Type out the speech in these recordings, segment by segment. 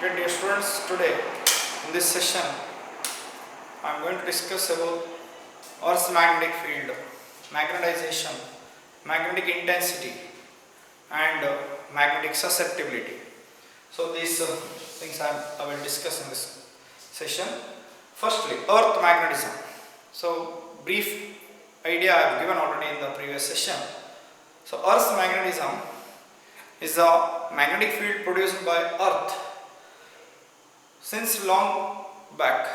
Okay, dear students, today in this session I am going to discuss about Earth's magnetic field, magnetization, magnetic intensity, and magnetic susceptibility. So these things I will discuss in this session. Firstly, Earth magnetism. So brief idea I have given already in the previous session. So Earth's magnetism is the magnetic field produced by Earth. Since long back,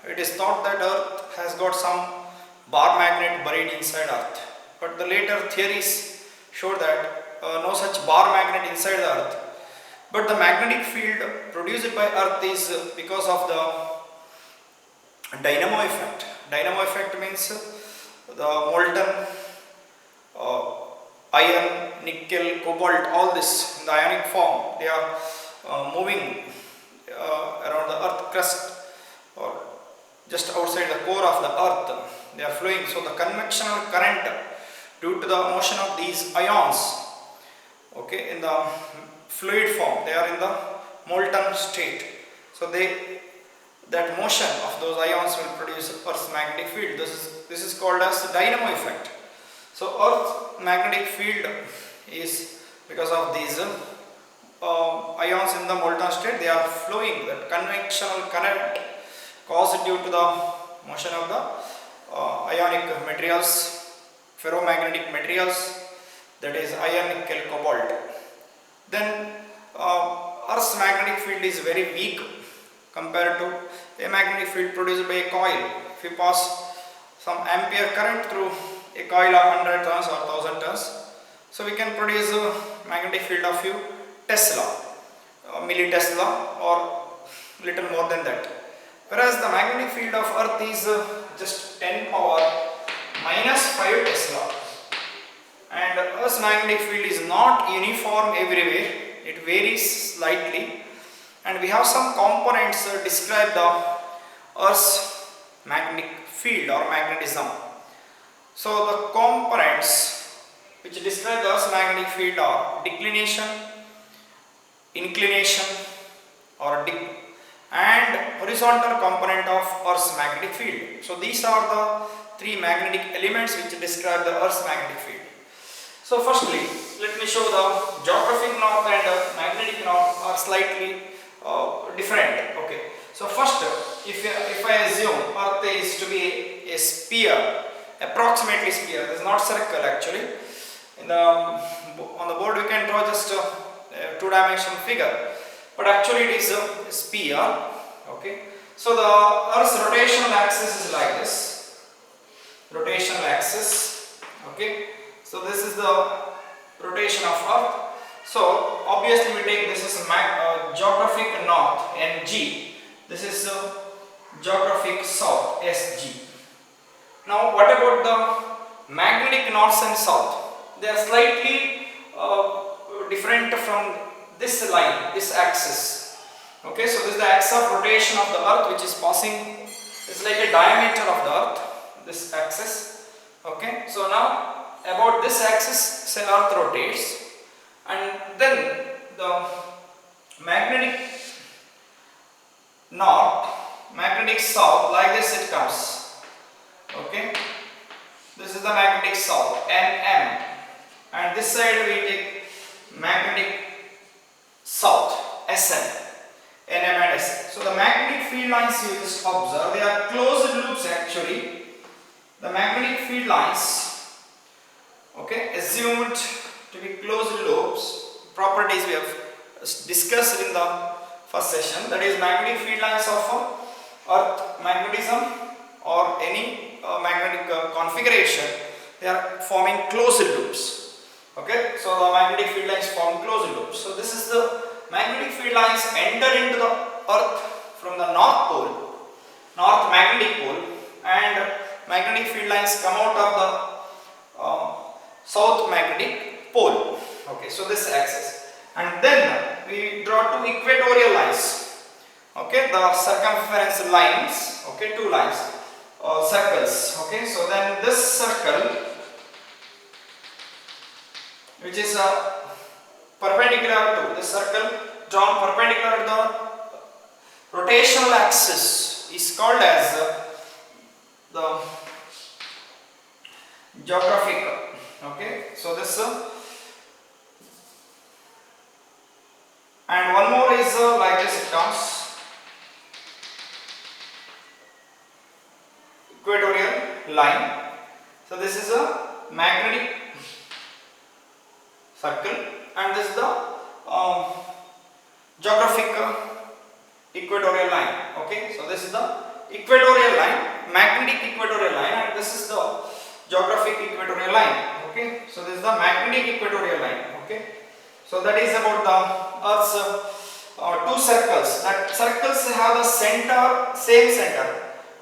it is thought that Earth has got some bar magnet buried inside Earth, but the later theories show that no such bar magnet inside the Earth, but the magnetic field produced by Earth is because of the dynamo effect. Dynamo effect means the molten iron, nickel, cobalt, all this in the ionic form, they are moving around the earth crust or just outside the core of the earth. They are flowing. So the convectional current, due to the motion of these ions, okay, in the fluid form, they are in the molten state. So that motion of those ions will produce Earth's magnetic field. This is called as the dynamo effect. So Earth's magnetic field is because of these ions in the molten state, they are flowing. That convectional current caused due to the motion of the ionic materials, ferromagnetic materials, that is iron, nickel, cobalt. Then Earth's magnetic field is very weak compared to a magnetic field produced by a coil. If you pass some ampere current through a coil of 100 turns or 1000 turns, so we can produce a magnetic field of few Tesla, millitesla or little more than that. Whereas the magnetic field of Earth is just 10 power minus 5 Tesla. And Earth's magnetic field is not uniform everywhere, it varies slightly. And we have some components describe the Earth's magnetic field or magnetism. So the components which describe the Earth's magnetic field are declination, inclination or dip, and horizontal component of Earth's magnetic field. So these are the three magnetic elements which describe the Earth's magnetic field. So firstly, let me show the geographic north and magnetic north are slightly different. Okay. So first, if I assume Earth is to be a sphere, approximately sphere, this is not circle actually. On the board we can draw just a two-dimensional figure, but actually it is a sphere. Okay. So the Earth's rotational axis is like this. Rotational axis. Okay. So this is the rotation of Earth. So obviously we take this is geographic north NG. This is geographic south SG. Now what about the magnetic north and south? They are slightly different from this line, this axis. Okay, so this is the axis of rotation of the Earth which is passing, it's like a diameter of the Earth, this axis. Okay, so now about this axis, say Earth rotates, and then the magnetic north, magnetic south, like this it comes. Okay, this is the magnetic south, NM, and this side we take magnetic south, SN, NM and SN. So the magnetic field lines you just observe, they are closed loops actually. The magnetic field lines, okay, assumed to be closed loops, properties we have discussed in the first session, that is magnetic field lines of Earth magnetism or any magnetic configuration, they are forming closed loops. Okay, so the magnetic field lines form closed loops. So this is the magnetic field lines enter into the Earth from the north pole, north magnetic pole, and magnetic field lines come out of the south magnetic pole. Okay, so this axis, and then we draw two equatorial lines. Okay, the circumference lines. Okay, two lines, circles. Okay, so then this circle, which is perpendicular to this circle, drawn perpendicular to the rotational axis is called as the geographic. Okay, so this and one more is like this it comes, equatorial line. So this is a magnetic circle and this is the geographic equatorial line. Okay, so this is the equatorial line, magnetic equatorial line, and this is the geographic equatorial line. Okay, so this is the magnetic equatorial line. Okay, so that is about the Earth's two circles. That circles have the center, same center,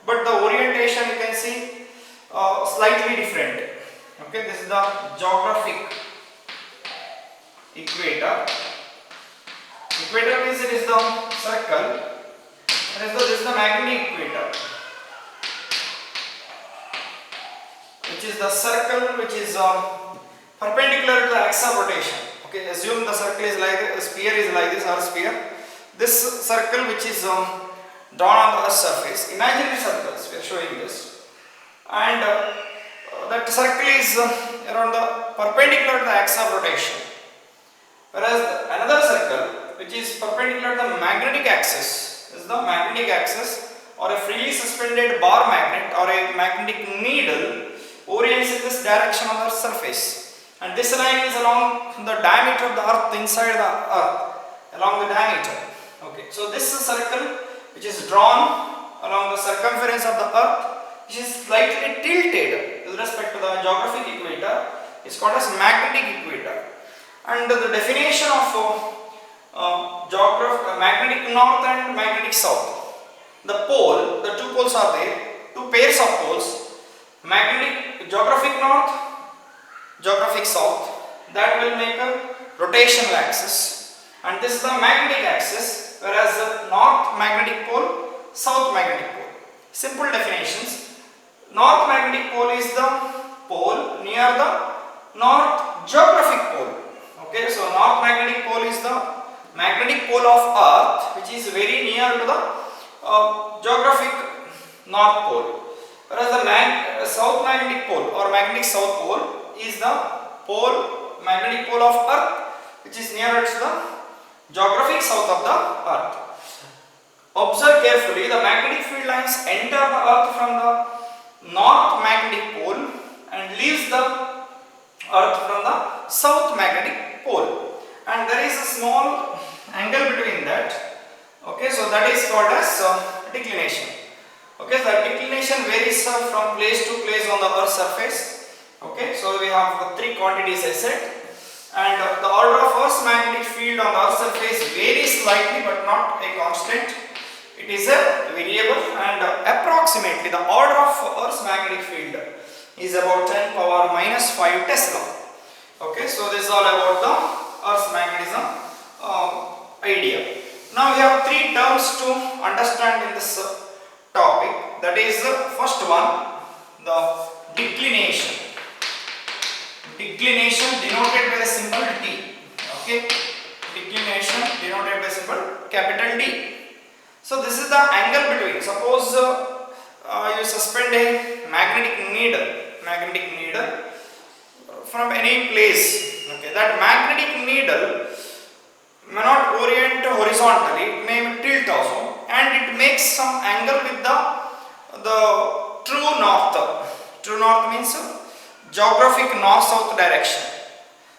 but the orientation you can see slightly different. Okay, this is the geographic equator. Equator means it is the circle, and this is the magnetic equator, which is the circle which is perpendicular to the axis of rotation. Okay, assume the circle is like a sphere is like this, or sphere. This circle which is drawn on the Earth's surface, imaginary circles we are showing this, and that circle is around the perpendicular to the axis of rotation, whereas another circle which is perpendicular to the magnetic axis is the magnetic axis, or a freely suspended bar magnet or a magnetic needle orients in this direction on the Earth's surface, and this line is along the diameter of the Earth, inside the Earth, along the diameter. Okay, so this circle which is drawn along the circumference of the Earth, which is slightly tilted with respect to the geographic equator, is called as magnetic equator. And the definition of magnetic north and magnetic south. The pole, the two poles are there, two pairs of poles, magnetic geographic north, geographic south, that will make a rotational axis, and this is the magnetic axis, whereas the north magnetic pole, south magnetic pole. Simple definitions. North magnetic pole is the pole near the north geographic pole. Okay, so north magnetic pole is the magnetic pole of Earth, which is very near to the geographic north pole, whereas the south magnetic pole or magnetic south pole is the magnetic pole of Earth, which is nearer to the geographic south of the Earth. Observe carefully, the magnetic field lines enter the Earth from the north magnetic pole and leaves the Earth from the south magnetic pole, and there is a small angle between that. Okay, so that is called as declination. Okay, so the declination varies from place to place on the Earth's surface. Okay, so we have three quantities I said, and the order of Earth's magnetic field on the Earth's surface varies slightly but not a constant. It is a variable, and approximately the order of Earth's magnetic field is about 10 power minus 5 Tesla. Okay, so this is all about the Earth's magnetism idea. Now we have three terms to understand in this topic. That is first one, the declination. Declination denoted by the symbol D. Okay, declination denoted by symbol capital D. So this is the angle between. Suppose you suspend a magnetic needle from any place. Okay, that magnetic needle may not orient horizontally, it may tilt also, and it makes some angle with the true north. True north means geographic north-south direction.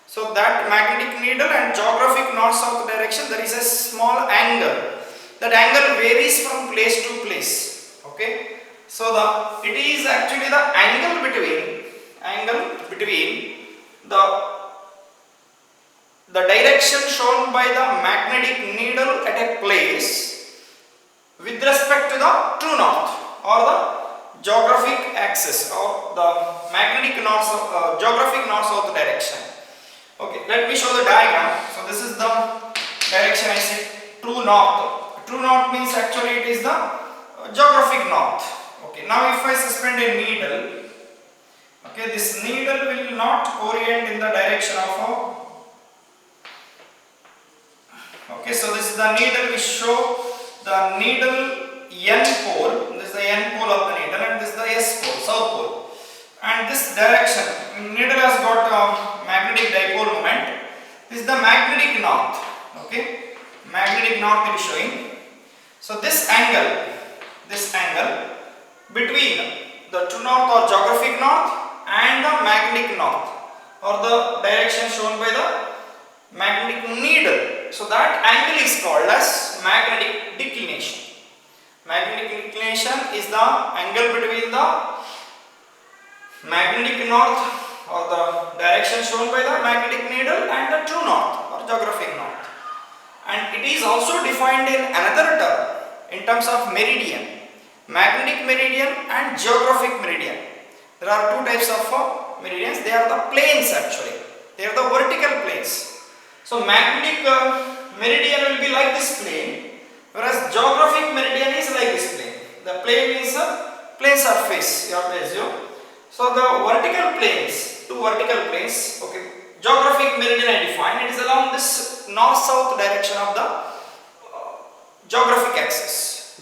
So that magnetic needle and geographic north-south direction, there is a small angle. That angle varies from place to place. Okay, so it is actually the angle between the direction shown by the magnetic needle at a place with respect to the true north or the geographic axis or the magnetic north geographic north-south direction. Okay, let me show the diagram. So this is the direction I said, true north. True north means actually it is the geographic north. Okay, now if I suspend a needle, okay, this needle will not orient in the direction of okay, so this is the needle which show the needle N pole, this is the N pole of the needle, and this is the S pole, south pole. And this direction, needle has got a magnetic dipole moment. This is the magnetic north. Okay, magnetic north it is showing. So this angle between the true north or geographic north and the magnetic north, or the direction shown by the magnetic needle. So that angle is called as magnetic declination. Magnetic declination is the angle between the magnetic north or the direction shown by the magnetic needle and the true north or geographic north. And it is also defined in another term in terms of meridian, magnetic meridian and geographic meridian. There are two types of meridians. They are the planes actually. They are the vertical planes. So magnetic meridian will be like this plane, whereas geographic meridian is like this plane. The plane is a plane surface, you have to assume. So the vertical planes, two vertical planes, okay, geographic meridian I define, it is along this north-south direction of the geographic axis,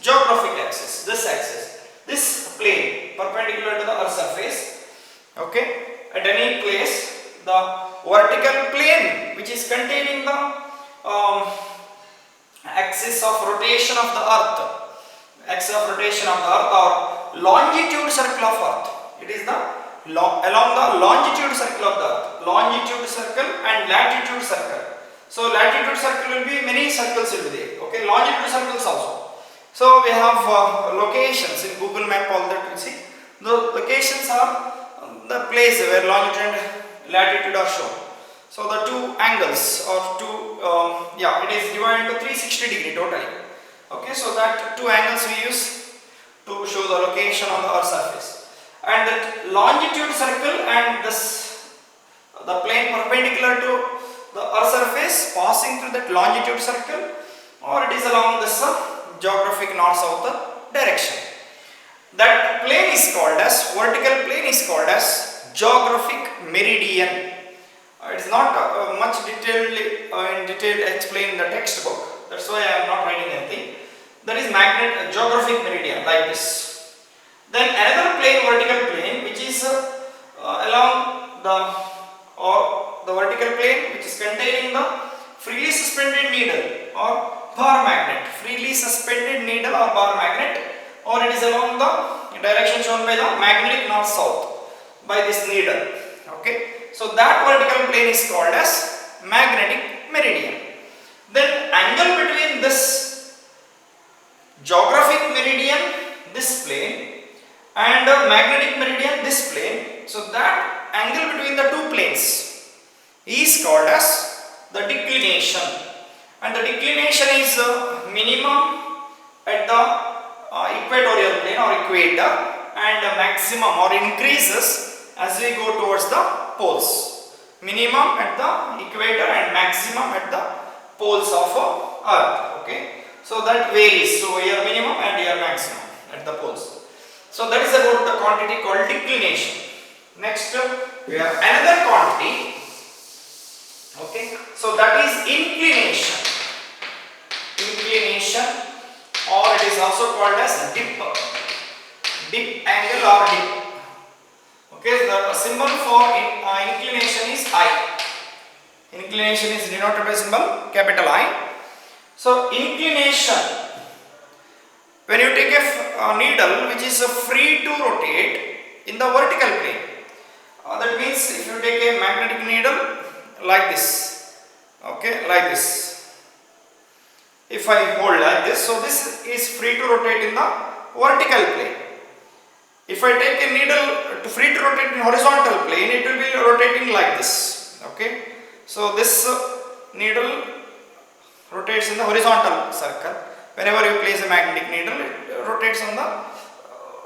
this axis, this plane perpendicular to the earth surface, okay, at any place, the vertical plane which is containing the axis of rotation of the earth, or longitude circle of earth. It is the along the longitude circle of the earth, longitude circle and latitude circle. So latitude circle will be, many circles will be there, okay, longitude circles also. So we have locations in Google map, all that you see. The locations are the place where longitude and latitude are shown. So the two angles or two, it is divided into 360 degree totally. Okay, so that two angles we use to show the location on the earth surface. And that longitude circle and this, the plane perpendicular to the earth surface passing through that longitude circle, or it is along this geographic north-south direction. That plane is called as, vertical plane is called as geographic meridian. It is not much in detail explained in the textbook. That's why I am not writing anything. That is geographic meridian, like this. Then another plane, vertical plane, which is along the vertical plane, which is containing the freely suspended needle or bar magnet, or it is along the direction shown by the magnetic north-south by this needle. Okay. So that vertical plane is called as magnetic meridian. Then angle between this geographic meridian, this plane, and magnetic meridian, this plane. So that angle between the two planes is called as the declination. And the declination is minimum at the equatorial plane or equator, and maximum or increases as we go towards the poles. Minimum at the equator and maximum at the poles of earth. Okay, so that varies. So here minimum and here maximum at the poles. So that is about the quantity called declination. Next we have another quantity. Okay, so that is inclination, or it is also called as dip angle or dip. Okay, the symbol for inclination is I. Inclination is denoted by symbol capital I. So inclination, when you take a needle which is free to rotate in the vertical plane, that means if you take a magnetic needle like this, okay, like this, if I hold like this, so this is free to rotate in the vertical plane. If I take a needle free to rotate in horizontal plane, it will be rotating like this. Okay, so this needle rotates in the horizontal circle. Whenever you place a magnetic needle, it rotates on the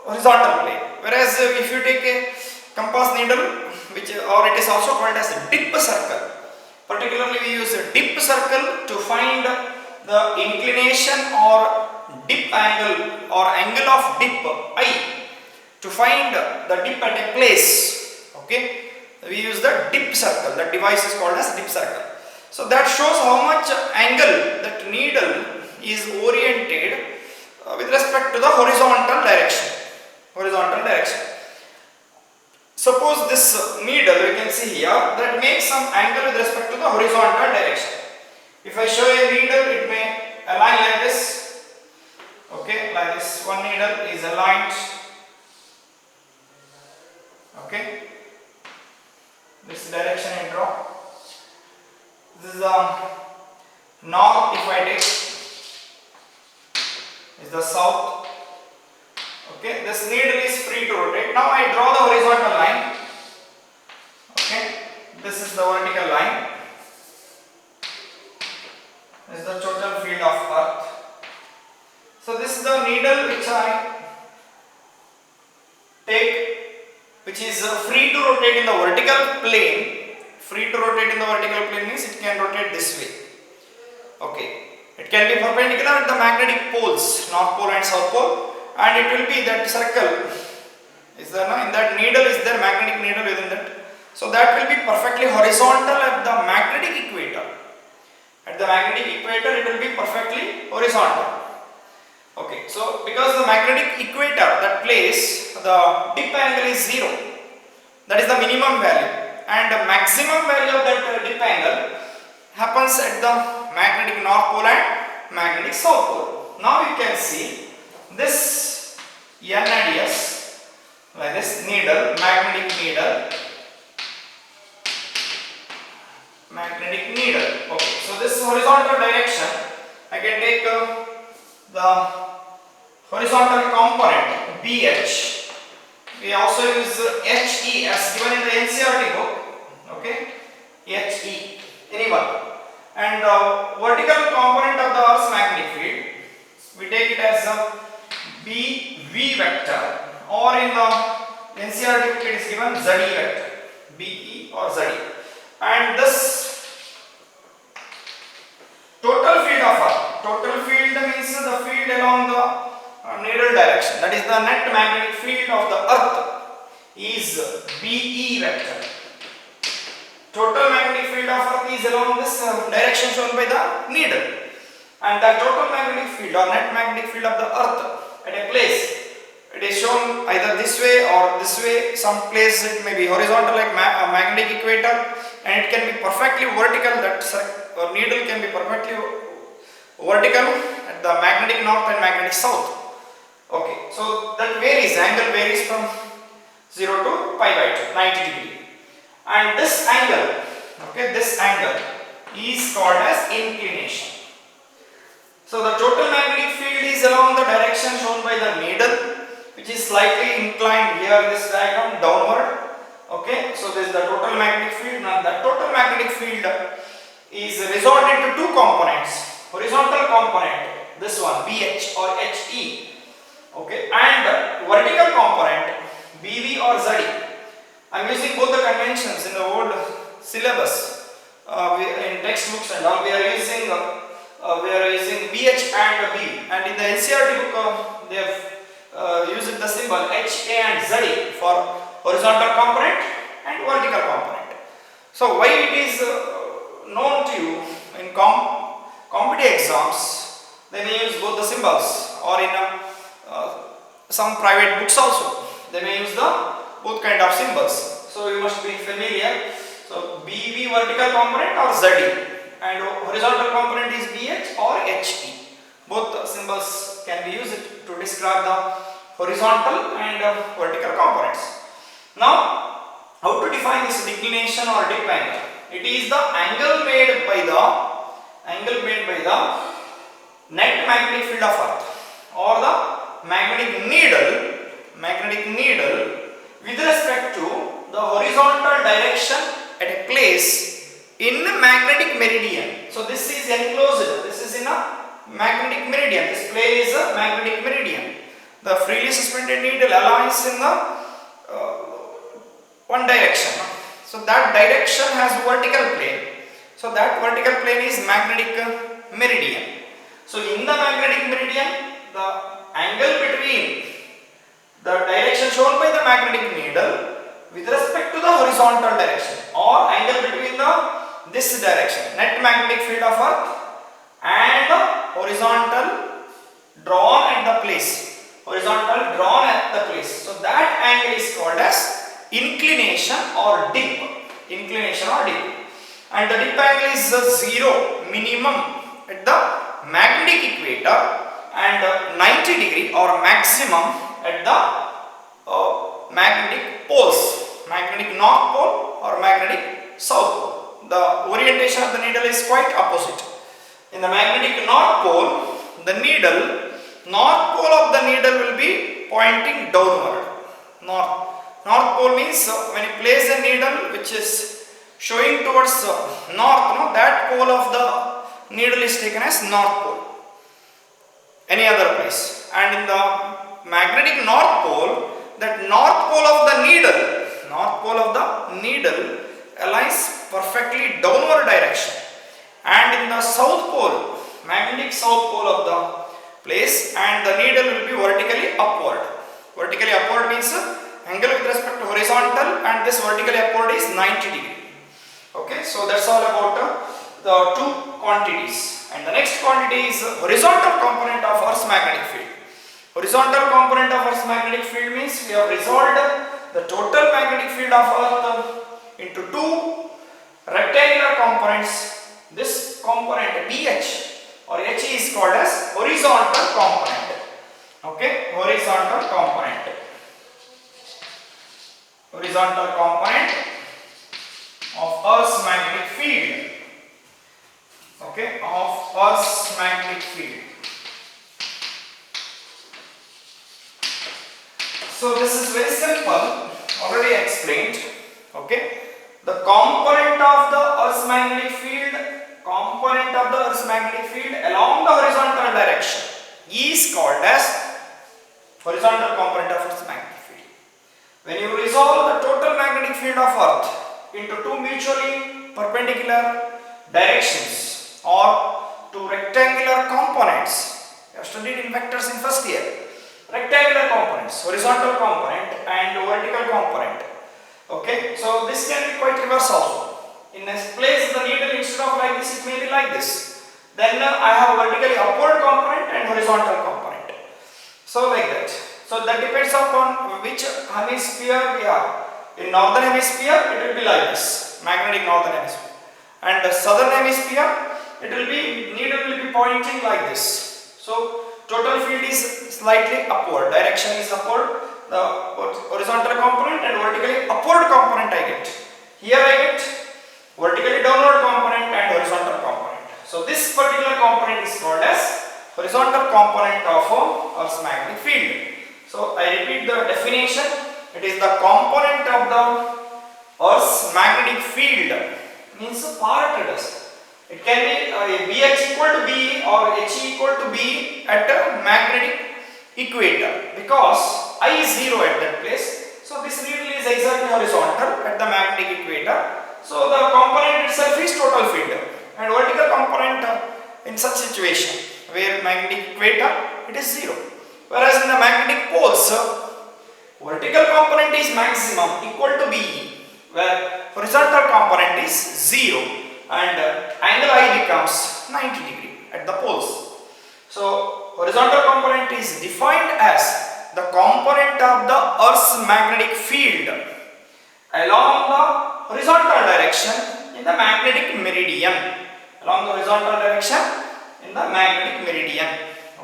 horizontal plane. Whereas if you take a compass needle, or it is also called as a dip circle. Particularly we use a dip circle to find the inclination or dip angle or angle of dip I. To find the dip at a place, okay, we use the dip circle. That device is called as dip circle. So that shows how much angle that needle is oriented with respect to the horizontal direction. Horizontal direction. Suppose this needle, you can see here, that makes some angle with respect to the horizontal direction. If I show a needle, it may align like this. Okay, like this. One needle is aligned. Okay, this direction I draw. This is the north. If I take, is the south. Okay, this needle is free to rotate. Now I draw the horizontal line. Okay, this is the vertical line. This is the total field of earth. So this is the needle which I take, which is free to rotate in the vertical plane. Free to rotate in the vertical plane means it can rotate this way. Okay, it can be perpendicular at the magnetic poles, north pole and south pole, and it will be that circle. Is there no? In that needle is there magnetic needle within that. So that will be perfectly horizontal at the magnetic equator. At the magnetic equator, it will be perfectly horizontal. Okay, so because the magnetic equator, that place, the dip angle is 0. That is the minimum value, and the maximum value of that dip angle happens at the magnetic north pole and magnetic south pole. Now you can see this N and S, like this needle, magnetic needle. Magnetic needle. Okay, so this horizontal direction, I can take the horizontal component BH. We also use HE as given in the NCERT book. Okay, HE, anyone. And vertical component of the Earth's magnetic field, we take it as a BV vector, or in the NCERT book it is given ZE vector, BE or ZE. And this total field of Earth, total field means the field along the needle direction, that is the net magnetic field of the Earth, is BE vector. Total magnetic field of Earth is along this direction shown by the needle, and the total magnetic field or net magnetic field of the Earth at a place, it is shown either this way or this way. Some place it may be horizontal like a magnetic equator, and it can be perfectly vertical. That needle can be perfectly vertical at the magnetic north and magnetic south. Okay, so that varies, angle varies from 0 to pi by 2, 90 degree. And this angle, okay, this angle is called as inclination. So the total magnetic field is along the direction shown by the needle, which is slightly inclined here in this diagram downward. Okay, so this is the total magnetic field. Now the total magnetic field is resorted to two components: horizontal component, this one BH or HE, okay, and vertical component BV or ZE. I am using both the conventions in the old syllabus, in textbooks and all. We are using BH and B, and in the NCERT book they have used the symbol HA and ZE for horizontal component and vertical component. So why it is known to you in competitive exams, they may use both the symbols, or in some private books also they may use the both kind of symbols. So you must be familiar. So BV vertical component or ZE, and horizontal component is BH or HE. Both symbols can be used to describe the horizontal and vertical components. Now, how to define this declination or dip angle? It is the angle made by the net magnetic field of Earth, or the magnetic needle with respect to the horizontal direction at a place in magnetic meridian. So this is enclosed, this is in a magnetic meridian, this plane is a magnetic meridian. The freely suspended needle aligns in the one direction. So that direction has vertical plane. So that vertical plane is magnetic meridian. So in the magnetic meridian, the angle between the direction shown by the magnetic needle with respect to the horizontal direction, or angle between this direction, net magnetic field of Earth, and the horizontal drawn at the place, horizontal drawn at the place. So that angle is called as inclination or dip, inclination or dip. And the dip angle is 0 minimum at the magnetic equator and 90 degree or maximum at the magnetic poles, magnetic north pole or magnetic south pole. The orientation of the needle is quite opposite. In the magnetic north pole, the needle, north pole of the needle will be pointing downward. North pole means when you place a needle which is showing towards north, that pole of the needle is taken as north pole. Any other place. And in the magnetic north pole, that north pole of the needle aligns perfectly downward direction. And in the south pole, magnetic south pole of the place, and the needle will be vertically upward. Vertically upward means angle with respect to horizontal, and this vertically upward is 90 degree. Okay, so that's all about the two quantities. And the next quantity is horizontal component of Earth's magnetic field. Horizontal component of Earth's magnetic field means we have resolved the total magnetic field of Earth into two rectangular components. This component BH or H is called as horizontal component. Okay, horizontal component. Horizontal component of Earth's magnetic field. Okay, of Earth's magnetic field. So this is very simple, already explained. Okay, the component of the Earth's magnetic field, along the horizontal direction is called as horizontal component of Earth's magnetic field. When you resolve the total magnetic field of Earth into two mutually perpendicular directions or two rectangular components, you have studied in vectors in first year. Rectangular components, horizontal component and vertical component. Okay, so this can be quite reverse also. In this place, the needle instead of like this, it may be like this. Then I have vertically upward component and horizontal component. So like that. So that depends upon which hemisphere we are. In northern hemisphere, it will be like this, magnetic northern hemisphere. And the southern hemisphere, needle will be pointing like this. So total field is slightly upward, direction is upward, the horizontal component and vertically upward component I get. Here I get vertically downward component and horizontal component. So this particular component is called as horizontal component of Earth's magnetic field. So I repeat the definition. It is the component of the Earth's magnetic field, means part it is. It can be BH equal to B or H equal to B at a magnetic equator, because I is 0 at that place. So this needle is exactly horizontal at the magnetic equator. So the component itself is total field, and vertical component in such situation where magnetic equator, it is 0. Whereas in the magnetic poles, vertical component is maximum equal to B, where horizontal component is 0. And angle I becomes 90 degree at the poles. So horizontal component is defined as the component of the Earth's magnetic field along the horizontal direction in the magnetic meridian. Along the horizontal direction in the magnetic meridian.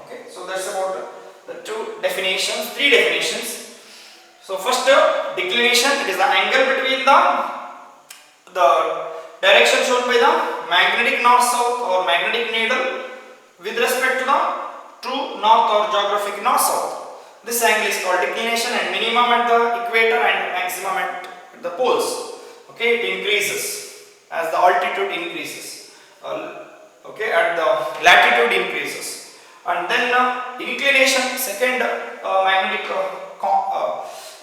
Okay, so that's about the three definitions. So first, declination, it is the angle between the direction shown by the magnetic north-south or magnetic needle with respect to the true north or geographic north-south. This angle is called declination, and minimum at the equator and maximum at the poles. Okay, it increases as the altitude increases. Okay, at the latitude increases. And then inclination, second magnetic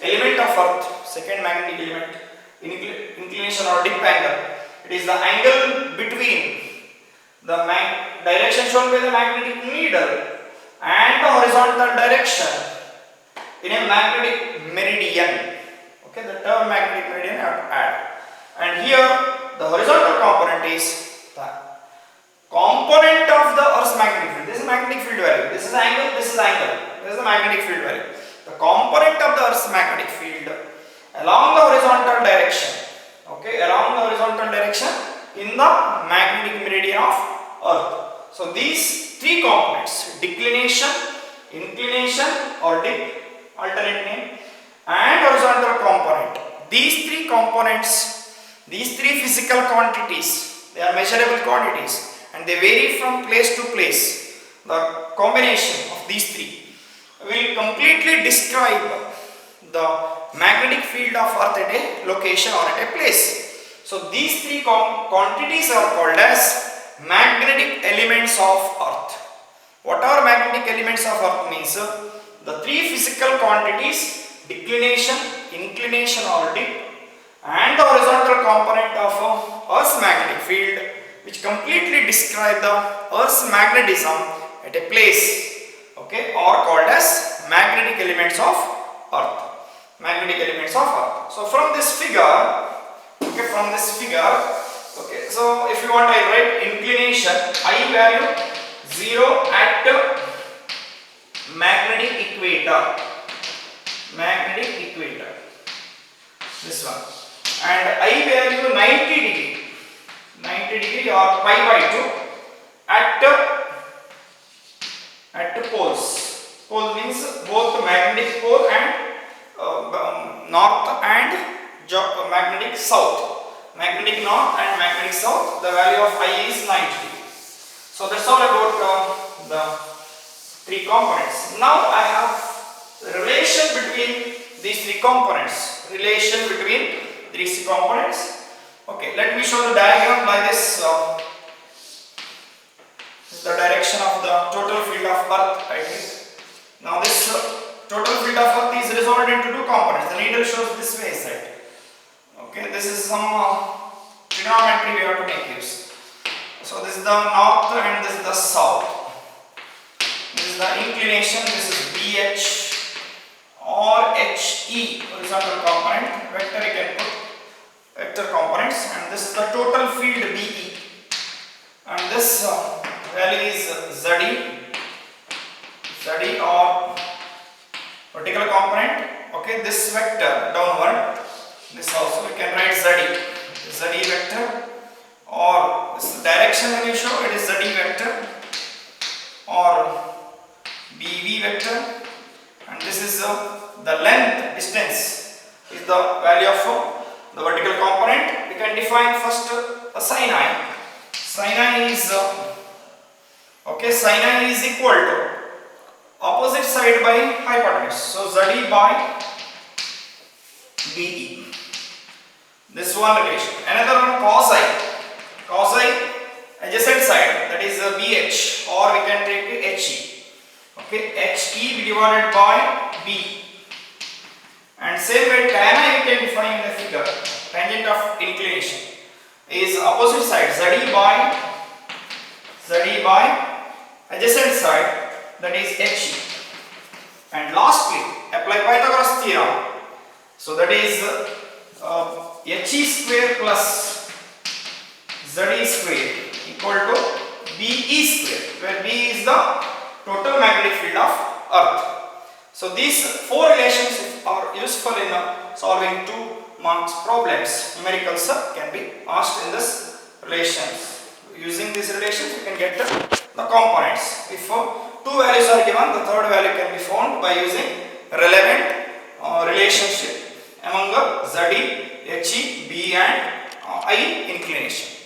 element of Earth, second magnetic element, inclination or dip angle. It is the angle between the direction shown by the magnetic needle and the horizontal direction in a magnetic meridian. Okay, the term magnetic meridian I have to add. And here the horizontal component is the component of the Earth's magnetic field. This is magnetic field value. This is angle. This is angle. This is the magnetic field value. The component of the Earth's magnetic field along the horizontal direction. Okay, along the horizontal direction in the magnetic meridian of Earth. So these three components: declination, inclination or dip, alternate name, and horizontal component. These three components, these three physical quantities, they are measurable quantities and they vary from place to place. The combination of these three will completely describe the magnetic field of Earth at a location or at a place. So these three quantities are called as magnetic elements of Earth. What are magnetic elements of Earth means? The three physical quantities: declination, inclination or dip, and the horizontal component of Earth's magnetic field, which completely describe the Earth's magnetism at a place, okay, are called as magnetic elements of Earth. Magnetic elements of Earth. So from this figure, okay, so if you want, I write inclination, I value 0 at magnetic equator. This one. And I value 90 degree or pi by 2 at the poles. Pole means both magnetic pole and north and magnetic south. Magnetic north and magnetic south, the value of I is 90. So that's all about the three components. Now I have the relation between these three components. Okay, let me show the diagram like this. This is the direction of the total field of Earth, I think. Now this total field of Earth is resolved into two components. The needle shows this way side. Okay, this is some trigonometry we have to make use. So this is the north and this is the south. This is the inclination. This is BH or HE, horizontal component. Vector you can put vector components, and this is the total field BE. And this value is ZE or vertical component. Okay, this vector downward. This also we can write ZE vector, or this direction when you show it is ZE vector or BV vector, and this is the length, distance is the value of the vertical component. We can define first a sin I. Sin I is equal to opposite side by hypotenuse. So ZE by BE. This one relation. Another one cos I adjacent side, that is BH, or we can take HE. Okay, HE divided by B. And same way tan I we can define in the figure. Tangent of inclination is opposite side ZE by adjacent side, that is HE. And lastly, apply Pythagoras theorem. So that is HE square plus ZE square equal to BE square, where B is the total magnetic field of Earth. So these four relations are useful in solving 2 marks problems. Numericals can be asked in this relations. Using these relations you can get the components. If 2 values are given, the third value can be found by using relevant relationship among ZE, HE, B and I inclination.